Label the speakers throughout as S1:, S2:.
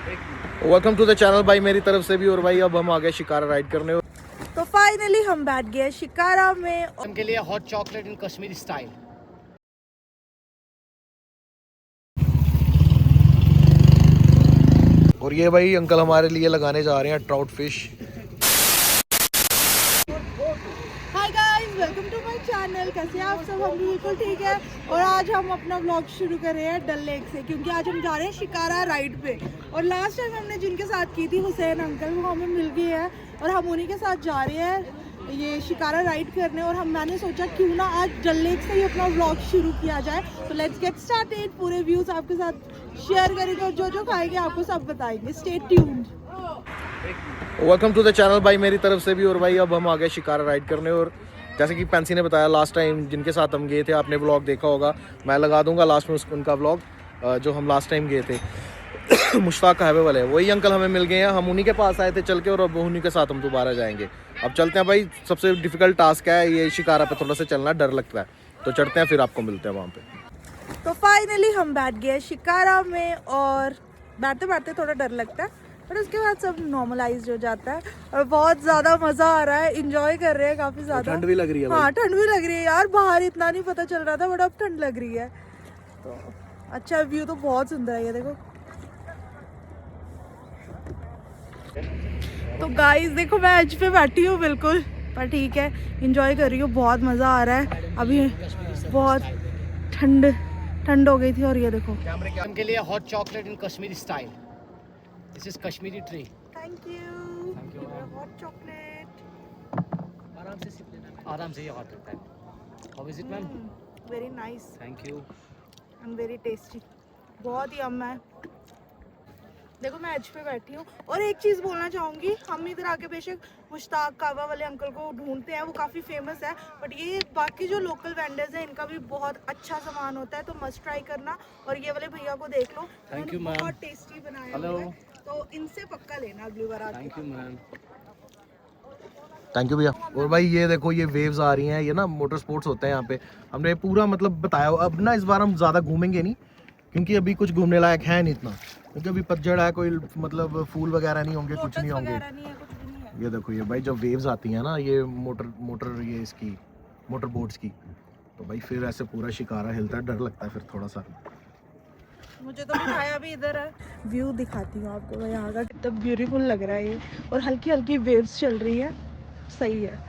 S1: Welcome to the channel भाई मेरी तरफ से भी। और भाई अब हम आ गए शिकारा राइड करने।
S2: तो फाइनली हम बैठ गए शिकारा में।
S3: उनके लिए हॉट चॉकलेट इन कश्मीरी स्टाइल।
S1: और ये भाई अंकल हमारे लिए लगाने जा रहे हैं trout fish.
S2: Hi guys, welcome to my channel. कैसे हैं आप सब? हम भी बिल्कुल ठीक है। और आज हम अपना व्लॉग शुरू कर रहे हैं डल लेक से, क्योंकि आज हम जा रहे हैं शिकारा राइड पे। और लास्ट टाइम हमने जिनके साथ की थी, हुसैन अंकल, वो हमें मिल गए हैं और हम उन्हीं के साथ जा रहे हैं ये शिकारा राइड करने। और मैंने सोचा क्यों ना आज डल लेक से ही अपना व्लॉग शुरू किया जाए। तो लेट्स गेट स्टार्टेड। पूरे व्यूज आपके साथ शेयर करेंगे और जो जो खाएंगे आपको सब बताएंगे। Stay tuned.
S1: Welcome to the channel भाई मेरी तरफ से भी। और भाई अब हम आ गए शिकारा राइड करने। और जैसे कि पेंसी ने बताया, लास्ट टाइम जिनके साथ हम गए थे, आपने व्लॉग देखा होगा, मैं लगा दूंगा लास्ट में उनका व्लॉग जो हम लास्ट टाइम गए थे। मुश्ताक हाईवे वाले वही अंकल हमें मिल गए हैं। हम उन्हीं के पास आए थे चल के, और अब उन्हीं के साथ हम दोबारा जाएंगे। अब चलते हैं भाई। सबसे डिफिकल्ट टास्क है ये शिकारा पे, थोड़ा सा चलना डर लगता है। तो चढ़ते हैं, फिर आपको मिलते हैं वहाँ पे।
S2: तो फाइनली हम बैठ गए शिकारा में। और बैठते बैठते थोड़ा डर लगता है, पर उसके बाद सब नॉर्मलाइज हो जाता है और बहुत ज़्यादा मज़ा आ रहा है। इंजॉय कर रहे हैं काफ़ी ज़्यादा।
S1: ठंड भी लग रही है।
S2: हाँ, ठंड भी लग रही है यार। बाहर इतना नहीं पता चल रहा था, बट अब ठंड लग रही है। तो अच्छा, व्यू तो बहुत सुंदर है ये देखो। तो गाइस देखो, मैं एज पे बैठी हूँ बिल्कुल, पर ठीक है, इंजॉय कर रही हूँ। बहुत मज़ा आ रहा है। अभी बहुत ठंड हो गई थी। और ये देखो,
S3: उनके लिए hot chocolate in Kashmiri style. This is Kashmiri tree.
S2: Thank you hot chocolate.
S3: आराम से ये हॉट लगता है। How is it ma'am?
S2: Very nice
S3: thank you.
S2: And very tasty. बहुत ही यम है। देखो, मैं एज पे बैठी हूँ। और एक चीज़ बोलना चाहूँगी, हम इधर आके बेशक मुश्ताक कावा वाले अंकल को ढूंढते हैं, वो काफ़ी फेमस है, बट ये बाकी जो लोकल वेंडर्स हैं इनका भी बहुत अच्छा सामान होता है। तो मस्ट ट्राई करना। और ये वाले भैया को देख लो,
S3: थैंक यू
S2: उन्होंने
S3: मैम।
S2: बहुत टेस्टी बनाया
S3: हेलो।
S2: हुआ है। तो इनसे पक्का लेना अगली बार आके।
S3: Thank you ma'am.
S1: Thank you भैया। और भाई ये देखो, ये वेव्स आ रही हैं। ये ना मोटर स्पोर्ट्स होते हैं यहाँ पे। हमने पूरा मतलब बताया। अब ना इस बार हम ज़्यादा घूमेंगे नहीं, क्योंकि अभी कुछ घूमने लायक है नहीं इतना, क्योंकि अभी पतझड़ है, कोई मतलब फूल वगैरह नहीं होंगे, कुछ नहीं होंगे। ये देखो, ये भाई जब वेव्स आती हैं ना, ये मोटर ये इसकी मोटर बोट्स की, तो भाई फिर ऐसे पूरा शिकारा हिलता है, डर लगता है फिर थोड़ा सा।
S2: मुझे तो दिखाया भी इधर है। व्यू दिखाती हूँ आपको मैं यहाँ का, कितना ब्यूटीफुल लग रहा है ये। और हल्की हल्की वेव्स चल रही है, सही है।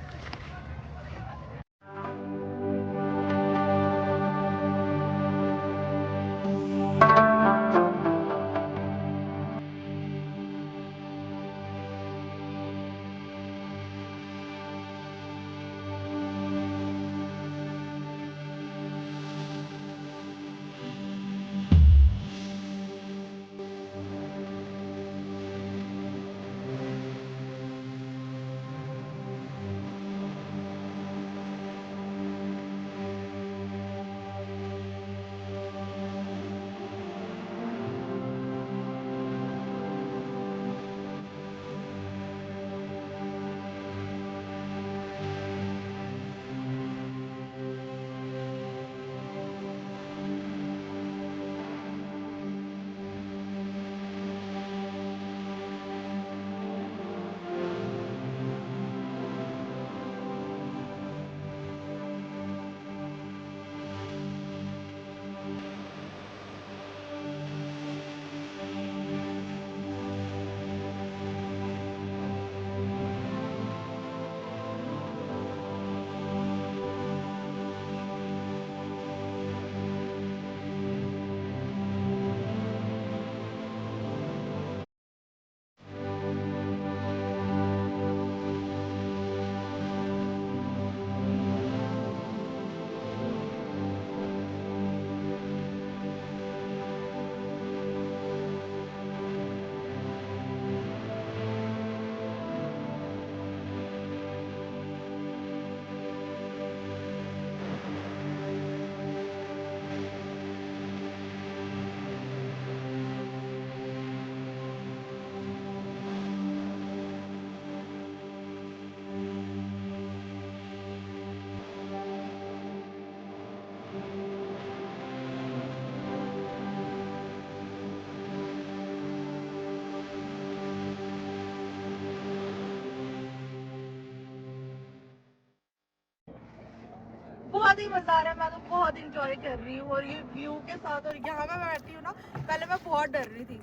S2: ही मजा आ रहा है, मैं तो बहुत इंजॉय कर रही हूँ। और ये व्यू के साथ, और यहाँ मैं बैठती हूँ ना, पहले मैं बहुत डर रही थी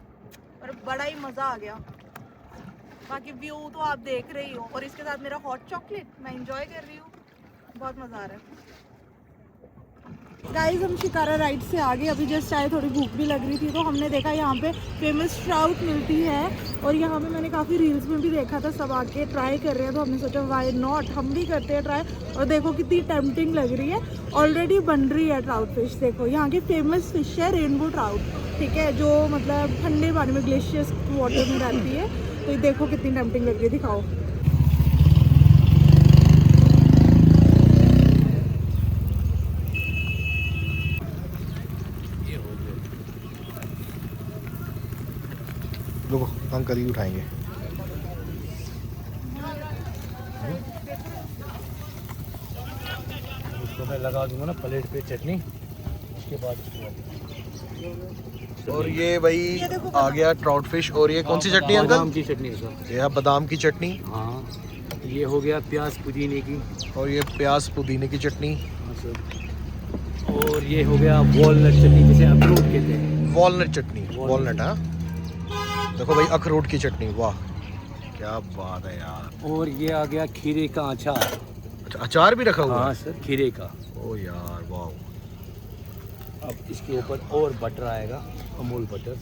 S2: पर बड़ा ही मजा आ गया। बाकी व्यू तो आप देख रही हो, और इसके साथ मेरा हॉट चॉकलेट, मैं इंजॉय कर रही हूँ, बहुत मजा आ रहा है। गाइस हम शिकारा राइड से आ गए, अभी जस्ट आए, थोड़ी भूख भी लग रही थी तो हमने देखा यहाँ पे फेमस ट्राउट मिलती है। और यहाँ पे मैंने काफ़ी रील्स में भी देखा था, सब आके ट्राई कर रहे हैं, तो हमने सोचा वाई नॉट, हम भी करते हैं ट्राई। और देखो कितनी टेम्पटिंग लग रही है, ऑलरेडी बन रही है ट्राउट फिश। देखो यहाँ की फेमस फिश है रेनबो ट्राउट, ठीक है, जो मतलब ठंडे पानी में ग्लेशियस वाटर में रहती है। तो ये देखो कितनी टेम्पटिंग लग रही है, दिखाओ।
S1: देखो अंकल ही उठाएंगे।
S4: उसको मैं लगा दूंगा ना प्लेट पे चटनी, उसके बाद
S1: और ये भाई आ गया ट्राउट फिश। और ये कौन सी चटनी है
S4: बादाम
S1: अंकल?
S4: की चटनी है सर।
S1: ये है बादाम की चटनी।
S4: हाँ, ये हो गया प्याज पुदीने की।
S1: और ये प्याज पुदीने की चटनी।
S4: हाँ सर। और ये हो गया वॉलनट चटनी, जिसे अखरोट कहते हैं।
S1: वॉलनट चटनी, वॉलनट। हाँ देखो भाई अखरोट की चटनी, वाह क्या बात है यार।
S4: और ये आ गया खीरे का अचार।
S1: अच्छा अचार भी रखा हुआ
S4: हाँ
S1: है?
S4: सर, खीरे का।
S1: ओ यार वाह।
S4: अब इसके ऊपर और बटर आएगा, Amul butter.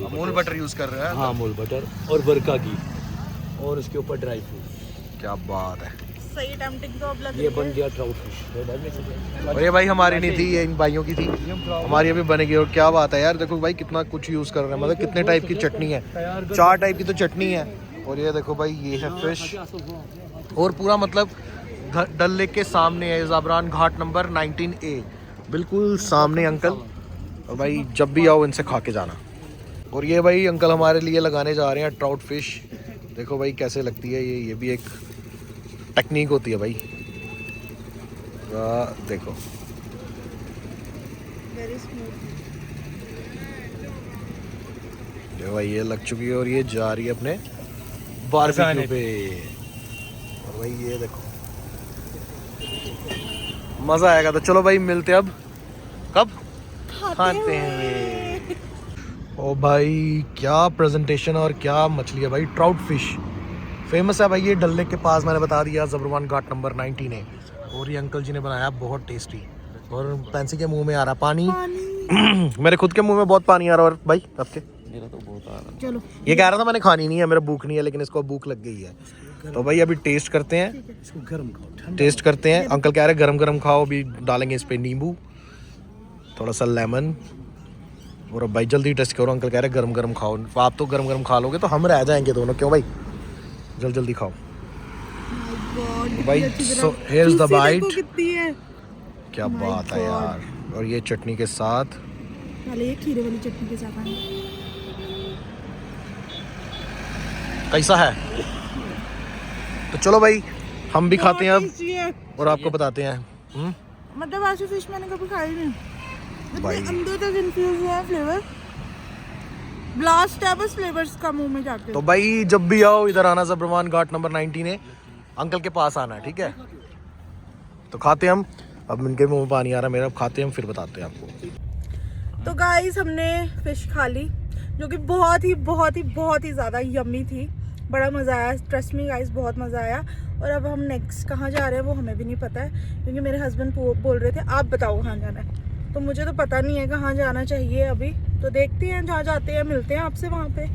S1: Amul butter use कर रहा है?
S4: हाँ अमूल बटर और वर्का घी, और उसके ऊपर ड्राई फ्रूट।
S1: क्या बात है।
S2: सही टेम्पटिंग तो अब लग
S4: ये
S2: रही
S4: बन
S2: है।
S4: गया ट्राउट फिश।
S1: और ये भाई हमारी नहीं थी, ये इन भाइयों की थी, हमारी अभी बनेगी। और क्या बात है यार, देखो भाई कितना कुछ यूज कर रहे हैं, मतलब कितने टाइप की चटनी है, 4 टाइप की तो चटनी है। और ये देखो भाई ये है फिश, और पूरा मतलब डल लेक के सामने है, ज़ाबरान घाट नंबर 19A, बिल्कुल सामने अंकल। और भाई जब भी आओ इनसे खा के जाना। और ये भाई अंकल हमारे लिए लगाने जा रहे हैं ट्राउट फिश। देखो भाई कैसे लगती है ये भी एक टेक्निक होती है भाई। देखो
S2: वेरी स्मूथ।
S1: जो भाई ये लग चुकी है, और ये जा रही है अपने बारबेक्यू पे। और भाई ये देखो मजा आएगा। तो चलो भाई मिलते हैं अब, कब खाते हैं। ओ भाई क्या प्रेजेंटेशन और क्या मछली है भाई, ट्राउट फिश फेमस है भाई। ये डल लेक के पास मैंने बता दिया, ज़बरवान घाट नंबर 19 है। और ये अंकल जी ने बनाया बहुत टेस्टी। और पेंसी के मुंह में आ रहा पानी, मेरे खुद के मुंह में बहुत पानी आ रहा है। और भाई आपके?
S4: मेरा तो बहुत आ रहा।
S2: चलो
S1: ये कह रहा था मैंने खानी नहीं है, मेरा भूख नहीं है, लेकिन इसको भूख लग गई है। तो भाई अभी टेस्ट करते हैं,
S4: इसको गर्म खाओ,
S1: टेस्ट करते हैं। अंकल कह रहे गरम गरम खाओ, अभी डालेंगे इस पे नींबू, थोड़ा सा लेमन। और अब भाई जल्दी टेस्ट करो, अंकल कह रहे गरम गरम खाओ। आप तो गरम गरम खा लोगे तो हम रह जाएंगे दोनों, क्यों भाई? जल्दी जल्दी खाओ भाई। So here is the bite.
S2: कितनी है,
S1: क्या बात है यार। और ये चटनी के साथ,
S2: पहले ये खीरे वाली चटनी के साथ आनी।
S1: कैसा है? तो चलो भाई हम भी खाते हैं अब और आपको बताते हैं।
S2: मतलब ऐसी फिश मैंने कभी खाई नहीं,
S1: भाई।
S2: मतलब अंदर तक इन्फ्यूज हुआ है फ्लेवर, ब्लास्ट है बस फ्लेवर्स का मुंह में जाके।
S1: तो भाई जब भी आओ इधर आना, ज़बरवान घाट नंबर 19 है, अंकल के पास आना है, ठीक है? तो खाते हम। अब इनके मुंह में पानी आ रहा है मेरा, अब खाते हम फिर बताते हैं आपको।
S2: तो गाइस हमने फिश खा ली, जो कि बहुत ही ज़्यादा यम्मी थी। बड़ा मज़ा आया, ट्रस्ट मी गाइस, बहुत मज़ा आया। और अब हम नेक्स्ट कहाँ जा रहे हैं वो हमें भी नहीं पता है, क्योंकि मेरे हस्बैंड बोल रहे थे आप बताओ कहाँ जाना है। तो मुझे तो पता नहीं है कहाँ जाना चाहिए अभी, तो देखते हैं जहाँ जाते हैं, मिलते हैं आपसे वहाँ पे।